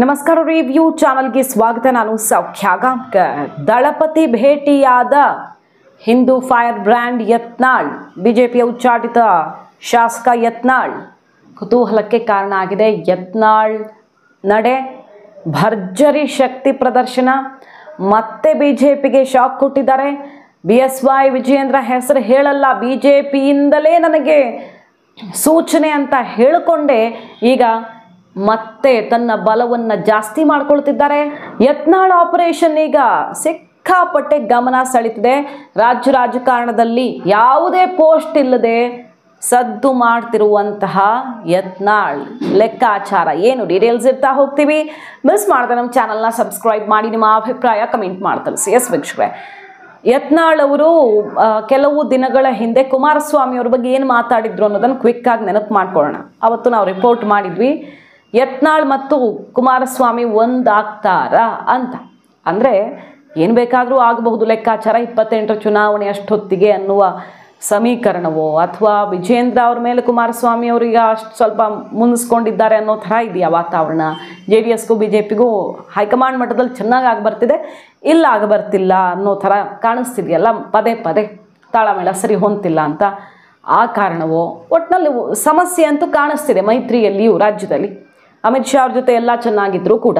ನಮಸ್ಕಾರ ರಿವ್ಯೂ ಚಾನಲ್ಗೆ ಸ್ವಾಗತ. ನಾನು ಸೌಖ್ಯ ಗಾಂವ್ಕರ್. ದಳಪತಿ ಭೇಟಿಯಾದ ಹಿಂದೂ ಫೈರ್ ಬ್ರ್ಯಾಂಡ್ ಯತ್ನಾಳ್, ಬಿಜೆಪಿಯ ಉಚ್ಚಾಟಿತ ಶಾಸಕ ಯತ್ನಾಳ್ ಕುತೂಹಲಕ್ಕೆ ಕಾರಣ ಆಗಿದೆ. ಯತ್ನಾಳ್ ನಡೆ ಭರ್ಜರಿ ಶಕ್ತಿ ಪ್ರದರ್ಶನ, ಮತ್ತೆ ಬಿಜೆಪಿಗೆ ಶಾಕ್ ಕೊಟ್ಟಿದ್ದಾರೆ. BSY ವಿಜಯೇಂದ್ರ ಹೆಸರು ಹೇಳಲ್ಲ, ಬಿಜೆಪಿಯಿಂದಲೇ ನನಗೆ ಸೂಚನೆ ಅಂತ ಹೇಳಿಕೊಂಡೆ ಈಗ ಮತ್ತೆ ತನ್ನ ಬಲವನ್ನು ಜಾಸ್ತಿ ಮಾಡ್ಕೊಳ್ತಿದ್ದಾರೆ. ಯತ್ನಾಳ್ ಆಪರೇಷನ್ ಈಗ ಸಿಕ್ಕಾಪಟ್ಟೆ ಗಮನ ಸೆಳೀತಿದೆ. ರಾಜ್ಯ ರಾಜಕಾರಣದಲ್ಲಿ ಯಾವುದೇ ಪೋಸ್ಟ್ ಇಲ್ಲದೆ ಸದ್ದು ಮಾಡ್ತಿರುವಂತಹ ಯತ್ನಾಳ್ ಲೆಕ್ಕಾಚಾರ ಏನು, ಡೀಟೇಲ್ಸ್ ಇರ್ತಾ ಹೋಗ್ತೀವಿ. ಮಿಸ್ ಮಾಡಿದ್ರೆ ನಮ್ಮ ಚಾನಲ್ನ ಸಬ್ಸ್ಕ್ರೈಬ್ ಮಾಡಿ, ನಿಮ್ಮ ಅಭಿಪ್ರಾಯ ಕಮೆಂಟ್ ಮಾಡಿ ತಿಳಿಸಿ. ಎಸ್ ವೀಕ್ಷಕರೇ, ಯತ್ನಾಳ್ ಅವರು ಕೆಲವು ದಿನಗಳ ಹಿಂದೆ ಕುಮಾರಸ್ವಾಮಿ ಅವ್ರ ಬಗ್ಗೆ ಏನು ಮಾತಾಡಿದ್ರು ಅನ್ನೋದನ್ನು ಕ್ವಿಕ್ ಆಗಿ ನೆನಪು ಮಾಡ್ಕೊಳ್ಳೋಣ. ಅವತ್ತು ನಾವು ರಿಪೋರ್ಟ್ ಮಾಡಿದ್ವಿ, ಯತ್ನಾಳ್ ಮತ್ತು ಕುಮಾರಸ್ವಾಮಿ ಒಂದಾಗ್ತಾರ ಅಂತ. ಅಂದರೆ ಏನು ಬೇಕಾದರೂ ಆಗಬಹುದು ಲೆಕ್ಕಾಚಾರ, 28 ಚುನಾವಣೆ ಅಷ್ಟೊತ್ತಿಗೆ ಅನ್ನುವ ಸಮೀಕರಣವೋ ಅಥವಾ ವಿಜೇಂದ್ರ ಅವ್ರ ಮೇಲೆ ಕುಮಾರಸ್ವಾಮಿ ಅವರೀಗ ಅಷ್ಟು ಸ್ವಲ್ಪ ಮುನ್ನಿಸ್ಕೊಂಡಿದ್ದಾರೆ ಅನ್ನೋ ಥರ ಇದೆಯಾ ವಾತಾವರಣ. JDSಗೂ BJPಗೂ ಹೈಕಮಾಂಡ್ ಮಟ್ಟದಲ್ಲಿ ಚೆನ್ನಾಗಿ ಆಗ್ಬರ್ತಿದೆ, ಇಲ್ಲ ಆಗಬರ್ತಿಲ್ಲ ಅನ್ನೋ ಥರ ಕಾಣಿಸ್ತಿದೆಯಲ್ಲ, ಪದೇ ಪದೇ ತಾಳಮೇಳ ಸರಿ ಹೊಂತಿಲ್ಲ ಅಂತ. ಆ ಕಾರಣವೋ ಒಟ್ಟಿನಲ್ಲಿ ಸಮಸ್ಯೆ ಅಂತೂ ಕಾಣಿಸ್ತಿದೆ ಮೈತ್ರಿಯಲ್ಲಿಯೂ. ರಾಜ್ಯದಲ್ಲಿ ಅಮಿತ್ ಶಾ ಅವ್ರ ಜೊತೆ ಎಲ್ಲ ಚೆನ್ನಾಗಿದ್ದರೂ ಕೂಡ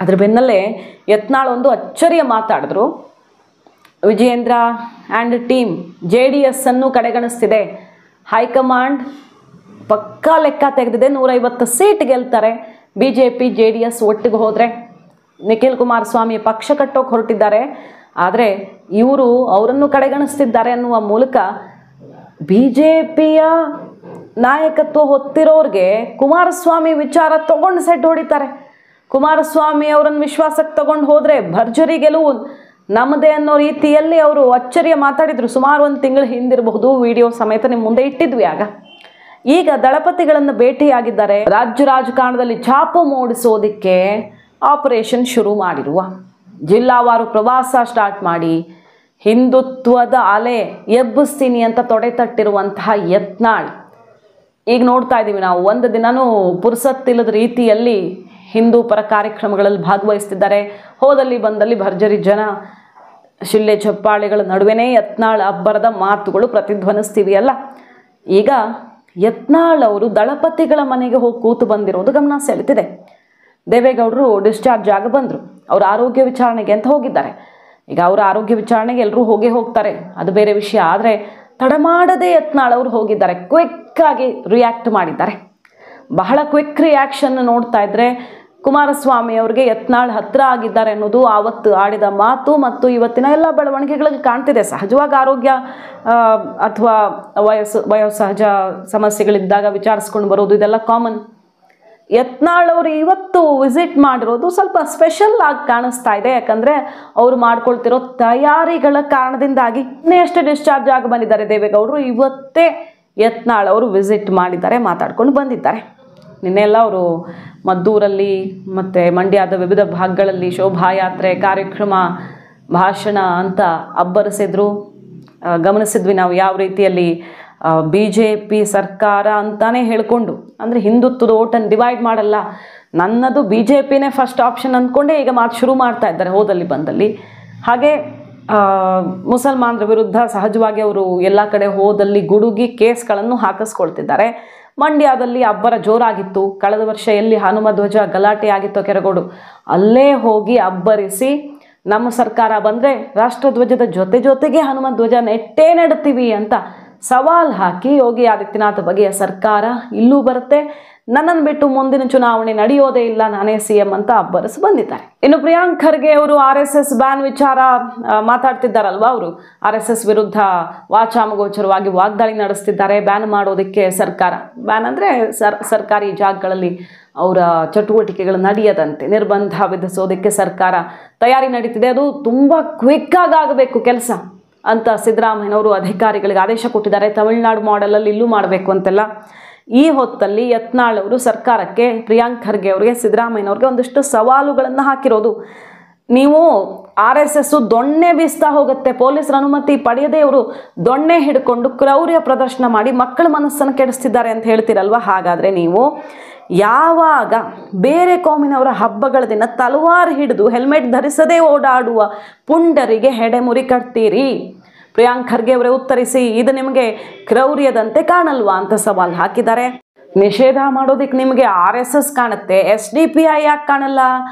ಅದ್ರ ಬೆನ್ನಲ್ಲೇ ಯತ್ನಾಳ್ ಒಂದು ಅಚ್ಚರಿಯ ಮಾತಾಡಿದ್ರು. ವಿಜಯೇಂದ್ರ ಆ್ಯಂಡ್ ಟೀಮ್ JDS ಅನ್ನು ಕಡೆಗಣಿಸ್ತಿದೆ, ಹೈಕಮಾಂಡ್ ಪಕ್ಕಾ ಲೆಕ್ಕ ತೆಗೆದಿದೆ, 150 ಸೀಟ್ ಗೆಲ್ತಾರೆ BJP JDS ಒಟ್ಟಿಗೆ ಹೋದರೆ. ನಿಖಿಲ್ ಕುಮಾರಸ್ವಾಮಿ ಪಕ್ಷ ಕಟ್ಟೋಕೆ ಹೊರಟಿದ್ದಾರೆ, ಆದರೆ ಇವರು ಅವರನ್ನು ಕಡೆಗಣಿಸ್ತಿದ್ದಾರೆ ಅನ್ನುವ ಮೂಲಕ BJPಯ ನಾಯಕತ್ವ ಹೊತ್ತಿರೋರಿಗೆ ಕುಮಾರಸ್ವಾಮಿ ವಿಚಾರ ತಗೊಂಡು ಸೆಟ್ ಹೊಡಿತಾರೆ. ಕುಮಾರಸ್ವಾಮಿ ಅವರನ್ನು ವಿಶ್ವಾಸಕ್ಕೆ ತಗೊಂಡು ಹೋದರೆ ಭರ್ಜರಿ ಗೆಲುವು ನಮ್ಮದೇ ಅನ್ನೋ ರೀತಿಯಲ್ಲಿ ಅವರು ಅಚ್ಚರಿಯ ಮಾತಾಡಿದರು. ಸುಮಾರು 1 ತಿಂಗಳು ಹಿಂದಿರಬಹುದು, ವಿಡಿಯೋ ಸಮೇತ ನಿಮ್ಮ ಮುಂದೆ ಇಟ್ಟಿದ್ವಿ. ಈಗ ದಳಪತಿಗಳನ್ನು ಭೇಟಿಯಾಗಿದ್ದಾರೆ. ರಾಜ್ಯ ರಾಜಕಾರಣದಲ್ಲಿ ಛಾಪು ಮೂಡಿಸೋದಕ್ಕೆ ಆಪರೇಷನ್ ಶುರು ಮಾಡಿರುವ, ಜಿಲ್ಲಾವಾರು ಪ್ರವಾಸ ಸ್ಟಾರ್ಟ್ ಮಾಡಿ ಹಿಂದುತ್ವದ ಅಲೆ ಎಬ್ಬಿಸ್ತೀನಿ ಅಂತ ತೊಡೆ ತಟ್ಟಿರುವಂತಹ ಯತ್ನಾಳ್ ಈಗ ನೋಡ್ತಾ ಇದ್ದೀವಿ ನಾವು. ಒಂದು ದಿನನೂ ಪುರ್ಸತ್ತಿಲ್ಲದ ರೀತಿಯಲ್ಲಿ ಹಿಂದೂ ಪರ ಕಾರ್ಯಕ್ರಮಗಳಲ್ಲಿ ಭಾಗವಹಿಸ್ತಿದ್ದಾರೆ. ಹೋದಲ್ಲಿ ಬಂದಲ್ಲಿ ಭರ್ಜರಿ ಜನ, ಶಿಳ್ಳೆ ಚಪ್ಪಾಳೆಗಳ ನಡುವೆನೇ ಯತ್ನಾಳ್ ಅಬ್ಬರದ ಮಾತುಗಳು ಪ್ರತಿಧ್ವನಿಸ್ತೀವಿಯಲ್ಲ. ಈಗ ಯತ್ನಾಳ್ ಅವರು ದಳಪತಿಗಳ ಮನೆಗೆ ಹೋಗಿ ಕೂತು ಬಂದಿರೋದು ಗಮನ ಸೆಳೀತಿದೆ. ದೇವೇಗೌಡರು ಡಿಸ್ಚಾರ್ಜ್ ಆಗಿ ಬಂದರು, ಅವ್ರ ಆರೋಗ್ಯ ವಿಚಾರಣೆಗೆ ಅಂತ ಹೋಗಿದ್ದಾರೆ. ಈಗ ಅವರ ಆರೋಗ್ಯ ವಿಚಾರಣೆಗೆ ಎಲ್ಲರೂ ಹೋಗ್ತಾರೆ, ಅದು ಬೇರೆ ವಿಷಯ. ಆದರೆ ತಡಮಾಡದೆ ಯತ್ನಾಳ್ ಅವರು ಹೋಗಿದ್ದಾರೆ, ಕ್ವಿಕ್ಕಾಗಿ ರಿಯಾಕ್ಟ್ ಮಾಡಿದ್ದಾರೆ. ಬಹಳ ಕ್ವಿಕ್ ರಿಯಾಕ್ಷನ್ ನೋಡ್ತಾ ಇದ್ರೆ ಕುಮಾರಸ್ವಾಮಿ ಅವ್ರಿಗೆ ಯತ್ನಾಳ್ ಹತ್ರ ಆಗಿದ್ದಾರೆ ಅನ್ನೋದು ಆವತ್ತು ಆಡಿದ ಮಾತು ಮತ್ತು ಇವತ್ತಿನ ಎಲ್ಲ ಬೆಳವಣಿಗೆಗಳಲ್ಲಿ ಕಾಣ್ತಿದೆ. ಸಹಜವಾಗಿ ಆರೋಗ್ಯ ಅಥವಾ ವಯೋಸಹಜ ಸಮಸ್ಯೆಗಳಿದ್ದಾಗ ವಿಚಾರಿಸ್ಕೊಂಡು ಬರೋದು ಇದೆಲ್ಲ ಕಾಮನ್. ಯತ್ನಾಳ್ ಅವರು ಇವತ್ತು ವಿಸಿಟ್ ಮಾಡಿರೋದು ಸ್ವಲ್ಪ ಸ್ಪೆಷಲ್ ಆಗಿ ಕಾಣಿಸ್ತಾ ಇದೆ. ಯಾಕಂದರೆ ಅವರು ಮಾಡ್ಕೊಳ್ತಿರೋ ತಯಾರಿಗಳ ಕಾರಣದಿಂದಾಗಿ ಅಷ್ಟೇ ಡಿಸ್ಚಾರ್ಜ್ ಆಗಿ ಬಂದಿದ್ದಾರೆ ದೇವೇಗೌಡರು. ಇವತ್ತೇ ಯತ್ನಾಳ್ ಅವರು ವಿಸಿಟ್ ಮಾಡಿದ್ದಾರೆ, ಮಾತಾಡ್ಕೊಂಡು ಬಂದಿದ್ದಾರೆ. ನಿನ್ನೆಲ್ಲ ಅವರು ಮದ್ದೂರಲ್ಲಿ ಮತ್ತು ಮಂಡ್ಯದ ವಿವಿಧ ಭಾಗಗಳಲ್ಲಿ ಶೋಭಾಯಾತ್ರೆ, ಕಾರ್ಯಕ್ರಮ, ಭಾಷಣ ಅಂತ ಅಬ್ಬರಿಸಿದ್ರು. ಗಮನಿಸಿದ್ವಿ ನಾವು ಯಾವ ರೀತಿಯಲ್ಲಿ BJP ಸರ್ಕಾರ ಅಂತಾನೆ ಹೇಳಿಕೊಂಡು, ಅಂದರೆ ಹಿಂದುತ್ವದ ಓಟನ್ನು ಡಿವೈಡ್ ಮಾಡಲ್ಲ, ನನ್ನದು BJPನೇ ಫಸ್ಟ್ ಆಪ್ಷನ್ ಅಂದ್ಕೊಂಡೇ ಈಗ ಮಾತು ಶುರು ಮಾಡ್ತಾ ಇದ್ದಾರೆ ಹೋದಲ್ಲಿ ಬಂದಲ್ಲಿ. ಹಾಗೆ ಮುಸಲ್ಮಾನರ ವಿರುದ್ಧ ಸಹಜವಾಗಿ ಅವರು ಎಲ್ಲ ಕಡೆ ಹೋದಲ್ಲಿ ಗುಡುಗಿ ಕೇಸ್ಗಳನ್ನು ಹಾಕಿಸ್ಕೊಳ್ತಿದ್ದಾರೆ. ಮಂಡ್ಯದಲ್ಲಿ ಅಬ್ಬರ ಜೋರಾಗಿತ್ತು. ಕಳೆದ ವರ್ಷ ಎಲ್ಲಿ ಹನುಮಧ್ವಜ ಗಲಾಟೆ ಆಗಿತ್ತು ಕೆರಗೋಡು, ಅಲ್ಲೇ ಹೋಗಿ ಅಬ್ಬರಿಸಿ ನಮ್ಮ ಸರ್ಕಾರ ಬಂದರೆ ರಾಷ್ಟ್ರಧ್ವಜದ ಜೊತೆಗೆ ಹನುಮಧ್ವಜ ನೆಟ್ಟೇ ನೆಡ್ತೀವಿ ಅಂತ ಸವಾಲ್ ಹಾಕಿ ಯೋಗಿ ಆದಿತ್ಯನಾಥ್ ಬಗೆಯ ಸರ್ಕಾರ ಇಲ್ಲೂ ಬರುತ್ತೆ, ನನ್ನನ್ನು ಬಿಟ್ಟು ಮುಂದಿನ ಚುನಾವಣೆ ನಡೆಯೋದೇ ಇಲ್ಲ, ನಾನೇ CM ಅಂತ ಅಬ್ಬರಿಸಿ ಬಂದಿದ್ದಾರೆ. ಇನ್ನು ಪ್ರಿಯಾಂಕ್ ಖರ್ಗೆ ಅವರು RSS ಬ್ಯಾನ್ ವಿಚಾರ ಮಾತಾಡ್ತಿದ್ದಾರಲ್ವ, ಅವರು RSS ವಿರುದ್ಧ ವಾಚಾಮಗೋಚರವಾಗಿ ವಾಗ್ದಾಳಿ ನಡೆಸ್ತಿದ್ದಾರೆ. ಬ್ಯಾನ್ ಮಾಡೋದಕ್ಕೆ ಸರ್ಕಾರ, ಬ್ಯಾನ್ ಅಂದರೆ ಸರ್ಕಾರಿ ಜಾಗಗಳಲ್ಲಿ ಅವರ ಚಟುವಟಿಕೆಗಳು ನಡೆಯದಂತೆ ನಿರ್ಬಂಧ ವಿಧಿಸೋದಕ್ಕೆ ಸರ್ಕಾರ ತಯಾರಿ ನಡೀತಿದೆ. ಅದು ತುಂಬ ಕ್ವಿಕ್ಕಾಗಿ ಆಗಬೇಕು ಕೆಲಸ ಅಂತ ಸಿದ್ದರಾಮಯ್ಯನವರು ಅಧಿಕಾರಿಗಳಿಗೆ ಆದೇಶ ಕೊಟ್ಟಿದ್ದಾರೆ. ತಮಿಳುನಾಡು ಮಾಡೆಲಲ್ಲಿ ಇಲ್ಲೂ ಮಾಡಬೇಕು ಅಂತೆಲ್ಲ. ಈ ಹೊತ್ತಲ್ಲಿ ಯತ್ನಾಳ್ ಅವರು ಸರ್ಕಾರಕ್ಕೆ, ಪ್ರಿಯಾಂಕ್ ಖರ್ಗೆ ಅವರಿಗೆ, ಸಿದ್ದರಾಮಯ್ಯನವ್ರಿಗೆ ಒಂದಿಷ್ಟು ಸವಾಲುಗಳನ್ನು ಹಾಕಿರೋದು. ನೀವು RSS ದೊಣ್ಣೆ ಬೀಸ್ತಾ ಹೋಗುತ್ತೆ, ಪೊಲೀಸರ ಅನುಮತಿ ಪಡೆಯದೇ ಅವರು ದೊಣ್ಣೆ ಹಿಡ್ಕೊಂಡು ಕ್ರೌರ್ಯ ಪ್ರದರ್ಶನ ಮಾಡಿ ಮಕ್ಕಳ ಮನಸ್ಸನ್ನು ಕೆಡಿಸ್ತಿದ್ದಾರೆ ಅಂತ ಹೇಳ್ತೀರಲ್ವ. ಹಾಗಾದರೆ ನೀವು ಯಾವಾಗ ಬೇರೆ ಕೋಮಿನವರ ಹಬ್ಬಗಳ ದಿನ ತಲವಾರು ಹಿಡಿದು ಹೆಲ್ಮೆಟ್ ಧರಿಸದೇ ಓಡಾಡುವ ಪುಂಡರಿಗೆ ಹೆಡೆಮುರಿ ಕಟ್ತೀರಿ? ಪ್ರಿಯಾಂಕ್ ಖರ್ಗೆ ಅವರೇ ಉತ್ತರಿಸಿ, ಇದು ನಿಮಗೆ ಕ್ರೌರ್ಯದಂತೆ ಕಾಣಲ್ವಾ ಅಂತ ಸವಾಲು ಹಾಕಿದ್ದಾರೆ. ನಿಷೇಧ ಮಾಡೋದಕ್ಕೆ ನಿಮಗೆ RSS ಕಾಣುತ್ತೆ, SDPI ಯಾಕೆ ಕಾಣಲ್ಲ?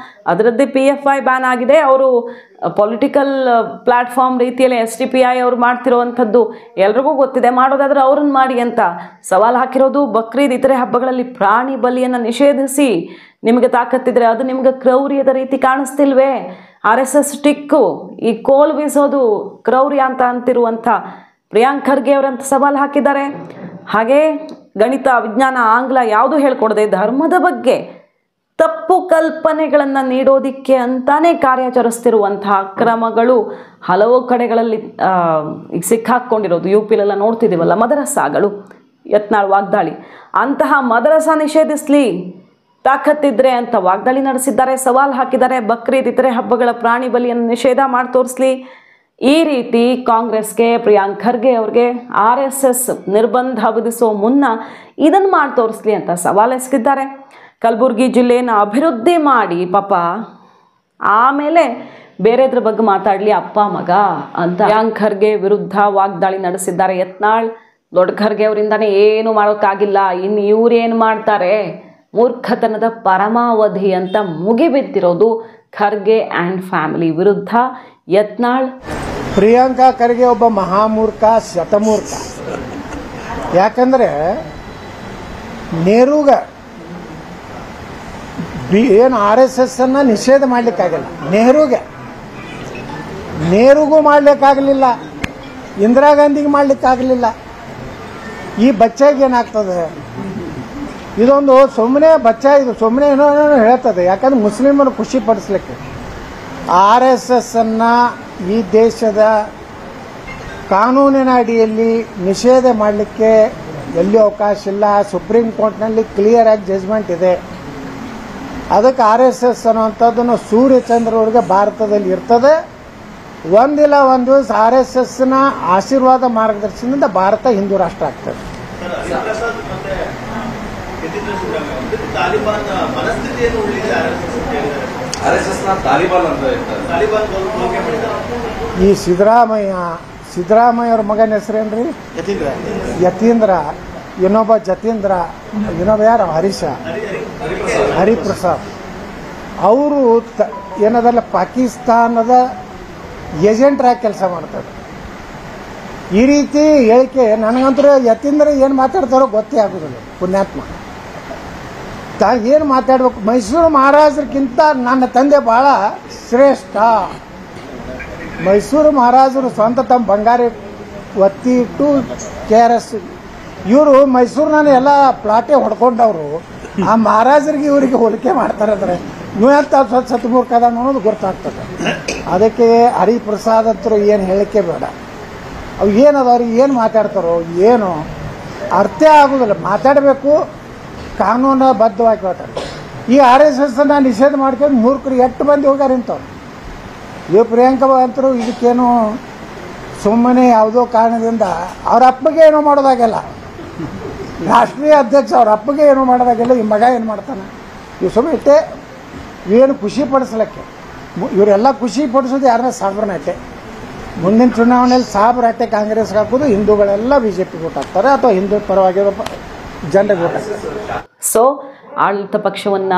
ಅದರದ್ದೇ PFI ಬ್ಯಾನ್ ಆಗಿದೆ. ಅವರು ಪೊಲಿಟಿಕಲ್ ಪ್ಲಾಟ್ಫಾರ್ಮ್ ರೀತಿಯಲ್ಲಿ SDPI ಅವರು ಮಾಡ್ತಿರೋವಂಥದ್ದು ಎಲ್ರಿಗೂ ಗೊತ್ತಿದೆ. ಮಾಡೋದಾದ್ರೆ ಅವ್ರನ್ನ ಮಾಡಿ ಅಂತ ಸವಾಲು ಹಾಕಿರೋದು. ಬಕ್ರೀದ್ ಇತರೆ ಹಬ್ಬಗಳಲ್ಲಿ ಪ್ರಾಣಿ ಬಲಿಯನ್ನು ನಿಷೇಧಿಸಿ ನಿಮಗೆ ತಾಕತ್ತಿದ್ರೆ ಅದು ನಿಮ್ಗೆ ಕ್ರೌರ್ಯದ ರೀತಿ ಕಾಣಿಸ್ತಿಲ್ವೇ? RSS ಟಿಕ್ಕು, ಈ ಕೋಲ್ ಬೀಸೋದು ಕ್ರೌರ್ಯ ಅಂತ ಅಂತಿರುವಂಥ ಪ್ರಿಯಾಂಕ್ ಖರ್ಗೆ ಅವರಂತ ಸವಾಲು ಹಾಕಿದ್ದಾರೆ. ಹಾಗೆ ಗಣಿತ, ವಿಜ್ಞಾನ, ಆಂಗ್ಲ ಯಾವುದೂ ಹೇಳ್ಕೊಡದೆ ಧರ್ಮದ ಬಗ್ಗೆ ತಪ್ಪು ಕಲ್ಪನೆಗಳನ್ನು ನೀಡೋದಿಕ್ಕೆ ಅಂತಾನೆ ಕಾರ್ಯಾಚರಿಸ್ತಿರುವಂತಹ ಕ್ರಮಗಳು ಹಲವು ಕಡೆಗಳಲ್ಲಿ ಈಗ ಸಿಕ್ಕಾಕೊಂಡಿರೋದು. UPಲೆಲ್ಲ ನೋಡ್ತಿದ್ದೀವಲ್ಲ, ಮದರಸಾಗಳು, ಯತ್ನಾಳ್ ವಾಗ್ದಾಳಿ, ಅಂತಹ ಮದರಸಾ ನಿಷೇಧಿಸ್ಲಿ ತಾಕತ್ತಿದ್ರೆ ಅಂತ ವಾಗ್ದಾಳಿ ನಡೆಸಿದ್ದಾರೆ, ಸವಾಲು ಹಾಕಿದ್ದಾರೆ. ಬಕ್ರೀದ್ ಇತರೆ ಹಬ್ಬಗಳ ಪ್ರಾಣಿ ಬಲಿಯನ್ನು ನಿಷೇಧ ಮಾಡಿ ತೋರಿಸ್ಲಿ. ಈ ರೀತಿ ಕಾಂಗ್ರೆಸ್ಗೆ, ಪ್ರಿಯಾಂಕ್ ಖರ್ಗೆ ಅವ್ರಿಗೆ RSS ನಿರ್ಬಂಧ ವಿಧಿಸೋ ಮುನ್ನ ಇದನ್ನು ಮಾಡಿ ತೋರಿಸ್ಲಿ ಅಂತ ಸವಾಲು ಎಸಗಿದ್ದಾರೆ. ಕಲಬುರಗಿ ಜಿಲ್ಲೆಯನ್ನು ಅಭಿವೃದ್ಧಿ ಮಾಡಿ ಪಾಪ ಆಮೇಲೆ ಬೇರೆದ್ರ ಬಗ್ಗೆ ಮಾತಾಡಲಿ ಅಪ್ಪ ಮಗ ಅಂತ ಪ್ರಿಯಾಂಕ್ ಖರ್ಗೆ ವಿರುದ್ಧ ವಾಗ್ದಾಳಿ ನಡೆಸಿದ್ದಾರೆ ಯತ್ನಾಳ್. ದೊಡ್ಡ ಖರ್ಗೆ ಅವರಿಂದಾನೇ ಏನು ಮಾಡೋಕ್ಕಾಗಿಲ್ಲ, ಇನ್ನು ಇವ್ರೇನು ಮಾಡ್ತಾರೆ, ಮೂರ್ಖತನದ ಪರಮಾವಧಿ ಅಂತ ಮುಗಿಬಿದ್ದಿರೋದು ಖರ್ಗೆ ಆ್ಯಂಡ್ ಫ್ಯಾಮಿಲಿ ವಿರುದ್ಧ ಯತ್ನಾಳ್. ಪ್ರಿಯಾಂಕಾ ಖರ್ಗೆ ಒಬ್ಬ ಮಹಾಮೂರ್ಖ, ಶತಮೂರ್ಖ. ಯಾಕಂದ್ರೆ ನೆಹರೂಗ ಏನು RSS ಅನ್ನ ನಿಷೇಧ ಮಾಡ್ಲಿಕ್ಕಾಗಲ್ಲ, ನೆಹರೂಗೂ ಮಾಡ್ಲಿಕ್ಕಾಗಲಿಲ್ಲ, ಇಂದಿರಾ ಗಾಂಧಿಗೆ ಮಾಡ್ಲಿಕ್ಕಾಗಲಿಲ್ಲ. ಈ ಬಚ್ಚಾಗಿ ಏನಾಗ್ತದೆ, ಇದೊಂದು ಸುಮ್ಮನೆ ಬಚ್ಚ, ಇದು ಸುಮ್ಮನೆ ಏನೋ ಹೇಳ್ತದೆ. ಯಾಕಂದ್ರೆ ಮುಸ್ಲಿಮರು ಖುಷಿ ಪಡಿಸ್ಲಿಕ್ಕೆ RSS ಅನ್ನ ಈ ದೇಶದ ಕಾನೂನಿನ ಅಡಿಯಲ್ಲಿ ನಿಷೇಧ ಮಾಡಲಿಕ್ಕೆ ಎಲ್ಲಿ ಅವಕಾಶ ಇಲ್ಲ. ಸುಪ್ರೀಂ ಕೋರ್ಟ್ನಲ್ಲಿ ಕ್ಲಿಯರ್ ಆಗಿ ಜಜ್ಮೆಂಟ್ ಇದೆ. ಅದಕ್ಕೆ RSS ಅನ್ನುವಂಥದ್ದನ್ನು ಸೂರ್ಯಚಂದ್ರವರೆಗೆ ಭಾರತದಲ್ಲಿ ಇರ್ತದೆ. ಒಂದಿಲ್ಲ ಒಂದು ದಿವಸ RSSನ ಆಶೀರ್ವಾದ ಮಾರ್ಗದರ್ಶನದಿಂದ ಭಾರತ ಹಿಂದೂ ರಾಷ್ಟ್ರ ಆಗ್ತದೆ. ಈ ಸಿದ್ದರಾಮಯ್ಯ ಅವ್ರ ಮಗನ ಹೆಸರೇನ್ರಿ? ಯತೀಂದ್ರ. ಇನ್ನೊಬ್ಬ ಜತೀಂದ್ರ, ಇನ್ನೊಬ್ಬ ಯಾರು? ಹರಿಪ್ರಸಾದ್. ಅವರು ಏನದಲ್ಲ ಪಾಕಿಸ್ತಾನದ ಏಜೆಂಟ್ರಾಗಿ ಕೆಲಸ ಮಾಡ್ತಾರೆ. ಈ ರೀತಿ ಹೇಳಿಕೆ ನನಗಂತೂ ಯತೀಂದ್ರ ಏನು ಮಾತಾಡ್ತಾರೋ ಗೊತ್ತೇ ಆಗೋದಿಲ್ಲ. ಪುಣ್ಯಾತ್ಮ ಏನು ಮಾತಾಡ್ಬೇಕು. ಮೈಸೂರು ಮಹಾರಾಜರಿಗಿಂತ ನನ್ನ ತಂದೆ ಬಹಳ ಶ್ರೇಷ್ಠ. ಮೈಸೂರು ಮಹಾರಾಜರು ಸ್ವಂತ ತಮ್ಮ ಬಂಗಾರಿ ಒತ್ತಿ ಇಟ್ಟು KRS ಇವರು ಮೈಸೂರಿನ ಎಲ್ಲ ಪ್ಲಾಟೆ ಹೊಡ್ಕೊಂಡವರು. ಆ ಮಹಾರಾಜರಿಗೆ ಇವರಿಗೆ ಹೋಲಿಕೆ ಮಾಡ್ತಾರೆ ಅಂದ್ರೆ ನೀವಂತ ಸತ್ಮೂರ್ಖದ ಅನ್ನೋದು ಗೊತ್ತಾಗ್ತದೆ. ಅದಕ್ಕೆ ಹರಿಪ್ರಸಾದ್ ಅಂತರೂ ಏನು ಹೇಳಿಕೆ ಬೇಡ. ಅವು ಏನದವ್ರಿಗೆ ಏನು ಮಾತಾಡ್ತಾರೋ ಏನು ಅರ್ಥ ಆಗೋದಿಲ್ಲ. ಮಾತಾಡಬೇಕು, ಕಾನೂನು ಬದ್ಧವಾಗಿ ಮಾತಾಡ. ಈ RSS ಅನ್ನ ನಿಷೇಧ ಮಾಡ್ಕೊಂಡು ಮೂರ್ಖರು ಎಷ್ಟು ಮಂದಿ ಹೋಗ್ಯಾರ ಇಂಥವ್ರು. ಇವು ಪ್ರಿಯಾಂಕಾ ಅಂತರೂ ಇದಕ್ಕೇನು ಸುಮ್ಮನೆ ಯಾವುದೋ ಕಾರಣದಿಂದ ಅವ್ರ ಅಪ್ಪಗೆ ಏನೋ ಮಾಡೋದಾಗೆಲ್ಲ, ರಾಷ್ಟ್ರೀಯ ಅಧ್ಯಕ್ಷ ಅವ್ರ ಅಪ್ಪಗೆ ಏನೋ ಮಾಡೋದಾಗೆಲ್ಲ ಈ ಮಗ ಏನು ಮಾಡ್ತಾನೆ. ಇವು ಸುಮ್ಮನೆ ಇಟ್ಟೆ ಇವೇನು ಖುಷಿ ಪಡಿಸ್ಲಿಕ್ಕೆ. ಇವರೆಲ್ಲ ಖುಷಿ ಪಡಿಸೋದು ಯಾರನ್ನ ಸಾಬ್ರನಾಟೆ. ಮುಂದಿನ ಚುನಾವಣೆಯಲ್ಲಿ ಸಾಬ್ರಾಟೆ ಕಾಂಗ್ರೆಸ್ಗೆ ಹಾಕೋದು, ಹಿಂದೂಗಳೆಲ್ಲ BJPಗೆ ಓಟ್ ಹಾಕ್ತಾರೆ ಅಥವಾ ಹಿಂದೂ ಪರವಾಗಿರೋ ಜನರಿಗೆ ಓಟ್ ಹಾಕ್ತಾರೆ. ಸೊ ಆಡಳಿತ ಪಕ್ಷವನ್ನ,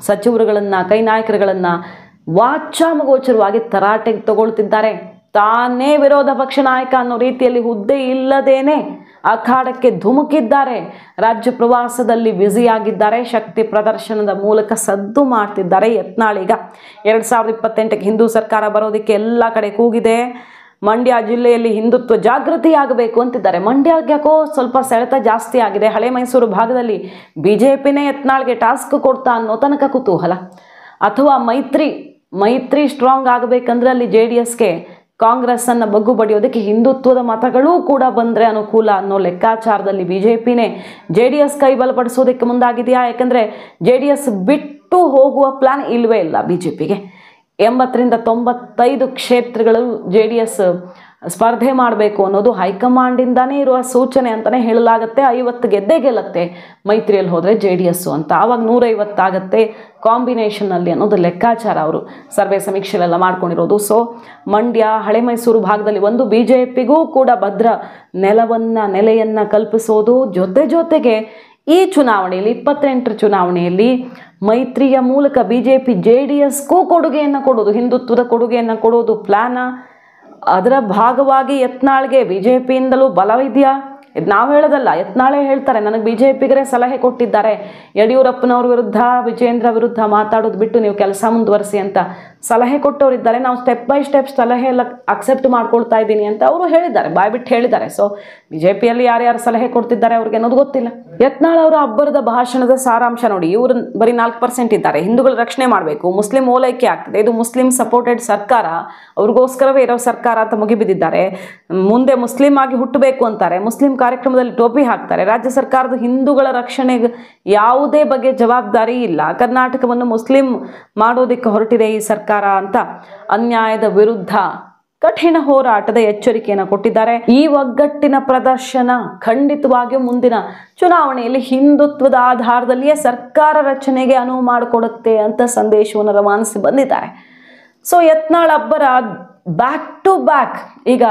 ಸಚಿವರುಗಳನ್ನ, ಕೈ ನಾಯಕರುಗಳನ್ನ ವಾಚಾಮಗೋಚರವಾಗಿ ತರಾಟೆಗೆ ತಗೊಳ್ತಿದ್ದಾರೆ. ತಾನೇ ವಿರೋಧ ಪಕ್ಷ ನಾಯಕ ಅನ್ನೋ ರೀತಿಯಲ್ಲಿ ಹುದ್ದೆ ಇಲ್ಲದೇನೆ ಅಖಾಡಕ್ಕೆ ಧುಮುಕಿದ್ದಾರೆ. ರಾಜ್ಯ ಪ್ರವಾಸದಲ್ಲಿ ಬ್ಯುಸಿಯಾಗಿದ್ದಾರೆ. ಶಕ್ತಿ ಪ್ರದರ್ಶನದ ಮೂಲಕ ಸದ್ದು ಮಾಡ್ತಿದ್ದಾರೆ ಯತ್ನಾಳೀಗ. 2028ಕ್ಕೆ ಹಿಂದೂ ಸರ್ಕಾರ ಬರೋದಕ್ಕೆ ಎಲ್ಲ ಕಡೆ ಕೂಗಿದೆ. ಮಂಡ್ಯ ಜಿಲ್ಲೆಯಲ್ಲಿ ಹಿಂದುತ್ವ ಜಾಗೃತಿ ಆಗಬೇಕು ಅಂತಿದ್ದಾರೆ. ಮಂಡ್ಯಕ್ಕೆ ಯಾಕೋ ಸ್ವಲ್ಪ ಸೆಳೆತ ಜಾಸ್ತಿ ಆಗಿದೆ. ಹಳೆ ಮೈಸೂರು ಭಾಗದಲ್ಲಿ BJPನೇ ಯತ್ನಾಳ್ಗೆ ಟಾಸ್ಕ್ ಕೊಡ್ತಾ ಅನ್ನೋ ತನಕ ಕುತೂಹಲ. ಅಥವಾ ಮೈತ್ರಿ ಸ್ಟ್ರಾಂಗ್ ಆಗಬೇಕಂದ್ರೆ ಅಲ್ಲಿ JDSಗೆ ಕಾಂಗ್ರೆಸ್ಸನ್ನು ಬಗ್ಗು ಬಡಿಯೋದಕ್ಕೆ ಹಿಂದುತ್ವದ ಮತಗಳೂ ಕೂಡ ಬಂದರೆ ಅನುಕೂಲ ಅನ್ನೋ ಲೆಕ್ಕಾಚಾರದಲ್ಲಿ BJPನೇ JDS ಕೈ ಬಲಪಡಿಸೋದಕ್ಕೆ ಮುಂದಾಗಿದೆಯಾ? ಯಾಕಂದರೆ JDS ಬಿಟ್ಟು ಹೋಗುವ ಪ್ಲಾನ್ ಇಲ್ಲವೇ ಇಲ್ಲ BJPಗೆ. 80ರಿಂದ 95 ಕ್ಷೇತ್ರಗಳು JDS ಸ್ಪರ್ಧೆ ಮಾಡಬೇಕು ಅನ್ನೋದು ಹೈಕಮಾಂಡಿಂದಾನೇ ಇರುವ ಸೂಚನೆ ಅಂತಲೇ ಹೇಳಲಾಗುತ್ತೆ. 50 ಗೆದ್ದೇ ಗೆಲ್ಲತ್ತೆ ಮೈತ್ರಿಯಲ್ಲಿ ಹೋದರೆ JDS ಅಂತ, ಆವಾಗ 150 ಆಗುತ್ತೆ ಕಾಂಬಿನೇಷನ್ನಲ್ಲಿ ಅನ್ನೋದು ಲೆಕ್ಕಾಚಾರ ಅವರು ಸರ್ವೆ ಸಮೀಕ್ಷೆಲೆಲ್ಲ ಮಾಡ್ಕೊಂಡಿರೋದು. ಸೊ ಮಂಡ್ಯ, ಹಳೆ ಮೈಸೂರು ಭಾಗದಲ್ಲಿ ಒಂದು BJPಗೂ ಕೂಡ ಭದ್ರ ನೆಲೆಯನ್ನು ಕಲ್ಪಿಸೋದು, ಜೊತೆಗೆ ಈ ಚುನಾವಣೆಯಲ್ಲಿ 28 ಚುನಾವಣೆಯಲ್ಲಿ ಮೈತ್ರಿಯ ಮೂಲಕ BJP JDSಗೂ ಕೊಡುಗೆಯನ್ನು ಕೊಡೋದು, ಹಿಂದುತ್ವದ ಕೊಡುಗೆಯನ್ನು ಕೊಡೋದು ಪ್ಲಾನ. ಅದರ ಭಾಗವಾಗಿ ಯತ್ನಾಳ್ಗೆ BJPಯಿಂದಲೂ ಬಲವಿದೆಯಾ? ಇದು ನಾವು ಹೇಳೋದಲ್ಲ, ಯತ್ನಾಳೇ ಹೇಳ್ತಾರೆ, ನನಗೆ BJPಗರೇ ಸಲಹೆ ಕೊಟ್ಟಿದ್ದಾರೆ, ಯಡಿಯೂರಪ್ಪನವ್ರ ವಿರುದ್ಧ, ವಿಜೇಂದ್ರ ವಿರುದ್ಧ ಮಾತಾಡೋದು ಬಿಟ್ಟು ನೀವು ಕೆಲಸ ಮುಂದುವರಿಸಿ ಅಂತ ಸಲಹೆ ಕೊಟ್ಟವರಿದ್ದಾರೆ. ನಾವು ಸ್ಟೆಪ್ ಬೈ ಸ್ಟೆಪ್ ಸಲಹೆ ಎಲ್ಲ ಅಕ್ಸೆಪ್ಟ್ ಮಾಡ್ಕೊಳ್ತಾ ಇದ್ದೀನಿ ಅಂತ ಅವರು ಹೇಳಿದ್ದಾರೆ, ಬಾಯ್ಬಿಟ್ಟು ಹೇಳಿದ್ದಾರೆ. ಸೊ BJPಯಲ್ಲಿ ಯಾರ್ಯಾರು ಸಲಹೆ ಕೊಡ್ತಿದ್ದಾರೆ ಅವ್ರಿಗೆ ಅನ್ನೋದು ಗೊತ್ತಿಲ್ಲ. ಯತ್ನಾಳ್ ಅವರ ಅಬ್ಬರದ ಭಾಷಣದ ಸಾರಾಂಶ ನೋಡಿ, ಇವರು ಬರೀ 4% ಇದ್ದಾರೆ, ಹಿಂದೂಗಳ ರಕ್ಷಣೆ ಮಾಡಬೇಕು, ಮುಸ್ಲಿಂ ಓಲೈಕೆ ಆಗ್ತದೆ, ಇದು ಮುಸ್ಲಿಂ ಸಪೋರ್ಟೆಡ್ ಸರ್ಕಾರ, ಅವ್ರಿಗೋಸ್ಕರವೇ ಇರೋ ಸರ್ಕಾರ ಅಂತ ಮುಗಿಬಿದ್ದಿದ್ದಾರೆ. ಮುಂದೆ ಮುಸ್ಲಿಂ ಆಗಿ ಹುಟ್ಟಬೇಕು ಅಂತಾರೆ, ಮುಸ್ಲಿಂ ಕಾರ್ಯಕ್ರಮದಲ್ಲಿ ಟೋಪಿ ಹಾಕ್ತಾರೆ, ರಾಜ್ಯ ಸರ್ಕಾರದ ಹಿಂದೂಗಳ ರಕ್ಷಣೆಗೆ ಯಾವುದೇ ಬಗ್ಗೆ ಜವಾಬ್ದಾರಿ ಇಲ್ಲ, ಕರ್ನಾಟಕವನ್ನು ಮುಸ್ಲಿಂ ಮಾಡೋದಕ್ಕೆ ಹೊರಟಿದೆ ಈ ಸರ್ಕಾರ ಅಂತ ಅನ್ಯಾಯದ ವಿರುದ್ಧ ಕಠಿಣ ಹೋರಾಟದ ಎಚ್ಚರಿಕೆಯನ್ನು ಕೊಟ್ಟಿದ್ದಾರೆ. ಈ ಒಗ್ಗಟ್ಟಿನ ಪ್ರದರ್ಶನ ಖಂಡಿತವಾಗಿಯೂ ಮುಂದಿನ ಚುನಾವಣೆಯಲ್ಲಿ ಹಿಂದುತ್ವದ ಆಧಾರದಲ್ಲಿಯೇ ಸರ್ಕಾರ ರಚನೆಗೆ ಅನುವು ಮಾಡಿಕೊಡುತ್ತೆ ಅಂತ ಸಂದೇಶವನ್ನು ರವಾನಿಸಿ ಬಂದಿದ್ದಾರೆ. ಸೊ ಯತ್ನಾಳ್ ಅಬ್ಬರ ಬ್ಯಾಕ್ ಟು ಬ್ಯಾಕ್ ಈಗ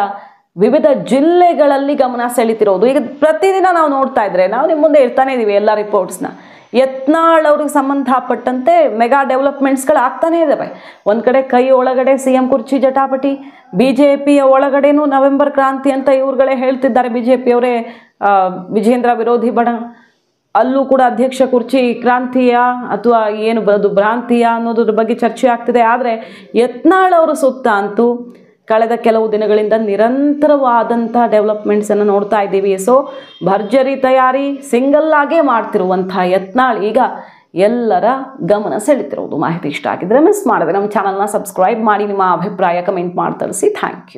ವಿವಿಧ ಜಿಲ್ಲೆಗಳಲ್ಲಿ ಗಮನ ಸೆಳೀತಿರೋದು. ಈಗ ಪ್ರತಿದಿನ ನಾವು ನೋಡ್ತಾ ಇದ್ರೆ, ನಾವು ನಿಮ್ಮ ಮುಂದೆ ಇರ್ತಾನೆ ಇದೀವಿ ಎಲ್ಲ ರಿಪೋರ್ಟ್ಸ್ನ. ಯತ್ನಾಳ್ ಅವ್ರಿಗೆ ಸಂಬಂಧಪಟ್ಟಂತೆ ಮೆಗಾ ಡೆವಲಪ್ಮೆಂಟ್ಸ್ಗಳು ಆಗ್ತಾನೆ ಇದ್ದಾವೆ. ಒಂದು ಕಡೆ ಕೈ ಒಳಗಡೆ CM ಕುರ್ಚಿ ಜಟಾಪಟಿ, BJPಯ ಒಳಗಡೆನೂ ನವೆಂಬರ್ ಕ್ರಾಂತಿ ಅಂತ ಇವ್ರುಗಳೇ ಹೇಳ್ತಿದ್ದಾರೆ, BJPಯವರೇ ವಿಜೇಂದ್ರ ವಿರೋಧಿ ಬಣ. ಅಲ್ಲೂ ಕೂಡ ಅಧ್ಯಕ್ಷ ಕುರ್ಚಿ ಕ್ರಾಂತಿಯ ಅಥವಾ ಏನು ಬರೋದು ಭ್ರಾಂತಿಯ ಅನ್ನೋದ್ರ ಬಗ್ಗೆ ಚರ್ಚೆ ಆಗ್ತಿದೆ. ಆದರೆ ಯತ್ನಾಳ್ ಅವರು ಸುತ್ತ ಅಂತೂ ಕಳೆದ ಕೆಲವು ದಿನಗಳಿಂದ ನಿರಂತರವಾದಂಥ ಡೆವಲಪ್ಮೆಂಟ್ಸನ್ನು ನೋಡ್ತಾ ಇದ್ದೀವಿ. ಸೊ ಭರ್ಜರಿ ತಯಾರಿ ಸಿಂಗಲ್ ಆಗೇ ಮಾಡ್ತಿರುವಂಥ ಯತ್ನಾಳ್ ಈಗ ಎಲ್ಲರ ಗಮನ ಸೆಳೀತಿರೋದು. ಮಾಹಿತಿ ಇಷ್ಟ ಆಗಿದ್ರೆ ಮಿಸ್ ಮಾಡಿದ್ರೆ ನಮ್ಮ ಚಾನಲ್ನ ಸಬ್ಸ್ಕ್ರೈಬ್ ಮಾಡಿ, ನಿಮ್ಮ ಅಭಿಪ್ರಾಯ ಕಮೆಂಟ್ ಮಾಡಿ ತಿಳಿಸಿ. Thank you.